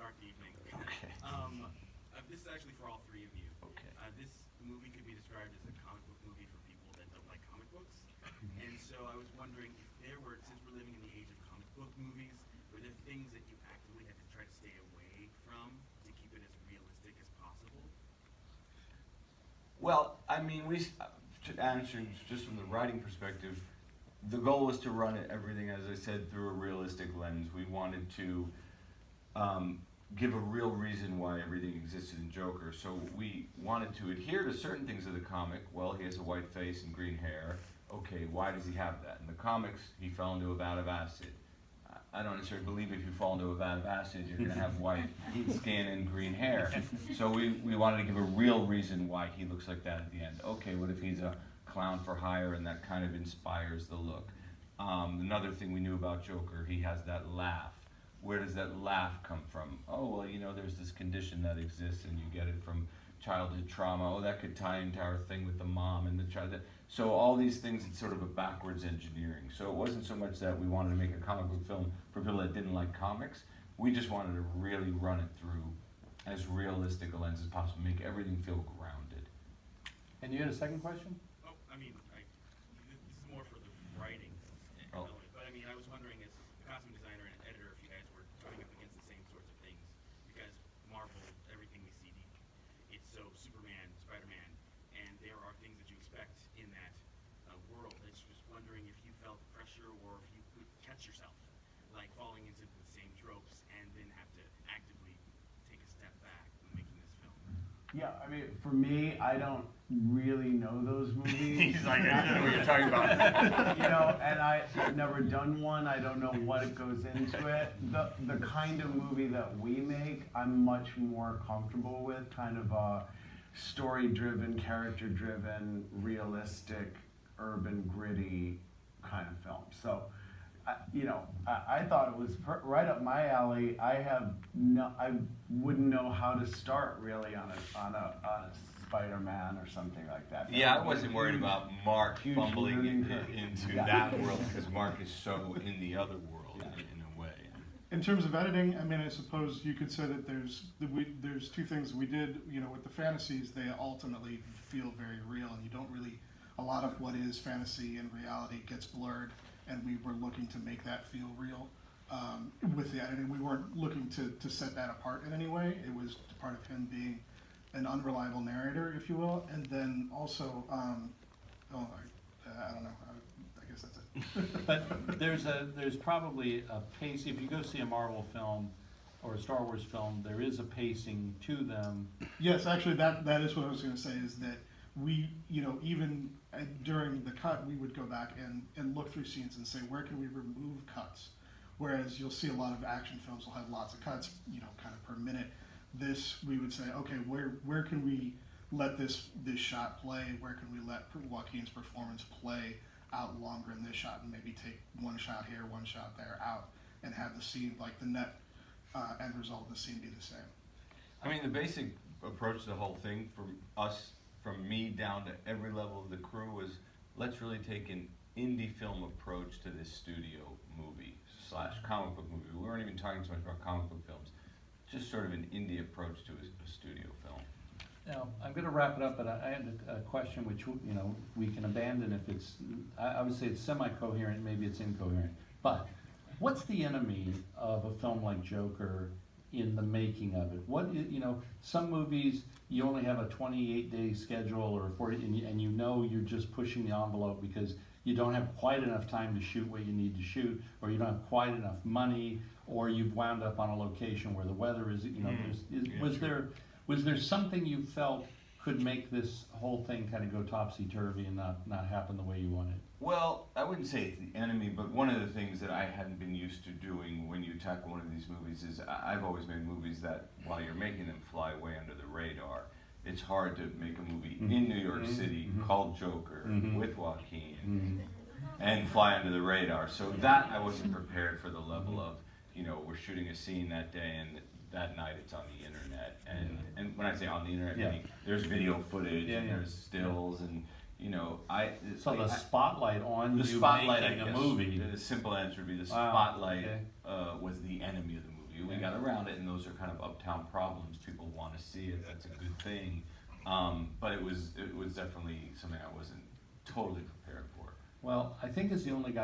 dark evening. Okay. This is actually for all three of you. Okay. This movie could be described as a comic book movie for people that don't like comic books. And so I was wondering if there were, since we're living in the age of comic book movies, were there things that you actively had to try to stay away from to keep it as realistic as possible? Well, I mean, to answer just from the writing perspective, the goal was to run everything, as I said, through a realistic lens. We wanted to give a real reason why everything existed in Joker. So we wanted to adhere to certain things of the comic. Well, he has a white face and green hair. Okay, why does he have that? In the comics, he fell into a vat of acid. I don't necessarily believe if you fall into a vat of acid, you're going to have white skin and green hair. So we wanted to give a real reason why he looks like that at the end. Okay, what if he's a clown for hire and that kind of inspires the look? Another thing we knew about Joker, he has that laugh. Where does that laugh come from? Oh, well, you know, there's this condition that exists and you get it from childhood trauma. Oh, that could tie into our thing with the mom and the child. So all these things, it's sort of a backwards engineering. So it wasn't so much that we wanted to make a comic book film for people that didn't like comics. We just wanted to really run it through as realistic a lens as possible, make everything feel grounded. And you had a second question? Oh, I mean, this is more for the writing Oh. element. But I mean, I was wondering as a costume designer and editor if you guys were coming up against the same sorts of things. Because Marvel, everything we see, it's so Superman, Spider-Man, and there are things that you expect in that world. I just was wondering if you felt pressure or if you would catch yourself, like falling into the same tropes and then have to actively take a step back when making this film. Yeah, I mean, for me, I don't really know those movies. He's like, I don't know what you're talking about. You know, and I've never done one. I don't know what it goes into it. The kind of movie that we make, I'm much more comfortable with, kind of a story-driven, character-driven, realistic, urban, gritty kind of film. So, I thought it was right up my alley. I wouldn't know how to start really on a Spider-Man or something like that. Yeah, I wasn't worried about Mark huge fumbling learning curve. into Yeah. that world because Mark is so in the other world in a way. In terms of editing, I mean, I suppose you could say that there's two things we did. You know, with the fantasies, they ultimately feel very real, and you don't really. A lot of what is fantasy and reality gets blurred, and we were looking to make that feel real. With the editing, we weren't looking to set that apart in any way. It was part of him being an unreliable narrator, if you will, and then also, I don't know. I guess that's it. But there's probably a pace, if you go see a Marvel film or a Star Wars film, there is a pacing to them. Yes, actually, that is what I was going to say, is that we, even during the cut, we would go back and look through scenes and say, where can we remove cuts? Whereas you'll see a lot of action films will have lots of cuts, kind of per minute. This, we would say, okay, where can we let this shot play? Where can we let Joaquin's performance play out longer in this shot, and maybe take one shot here, one shot there out, and have the scene, like the net end result of the scene be the same. I mean, the basic approach to the whole thing from us, from me down to every level of the crew, was let's really take an indie film approach to this studio movie / comic book movie. We weren't even talking so much about comic book films, just sort of an indie approach to a studio film. Now, I'm going to wrap it up, but I had a question which, we can abandon if it's, I would say it's semi-coherent, maybe it's incoherent. But what's the enemy of a film like Joker in the making of it? Some movies, you only have a 28-day schedule or 40, and you're just pushing the envelope because you don't have quite enough time to shoot what you need to shoot, or you don't have quite enough money, or you've wound up on a location where the weather is, was there something you felt could make this whole thing kind of go topsy-turvy and not happen the way you wanted? Well, I wouldn't say it's the enemy, but one of the things that I hadn't been used to doing when you tackle one of these movies is I've always made movies that, while you're making them fly way under the radar, it's hard to make a movie in New York City called Joker with Joaquin and fly under the radar. So that I wasn't prepared for, the level of, we're shooting a scene that day and that night it's on the internet. And when I say on the internet, I mean, there's video footage and there's stills and, So the spotlight on the you spotlight, making I a guess, movie. the simple answer would be the Wow, spotlight okay. was the enemy of the movie. We got around it, and those are kind of uptown problems. People want to see it. That's a good thing. But it was definitely something I wasn't totally prepared for. Well, I think as the only guy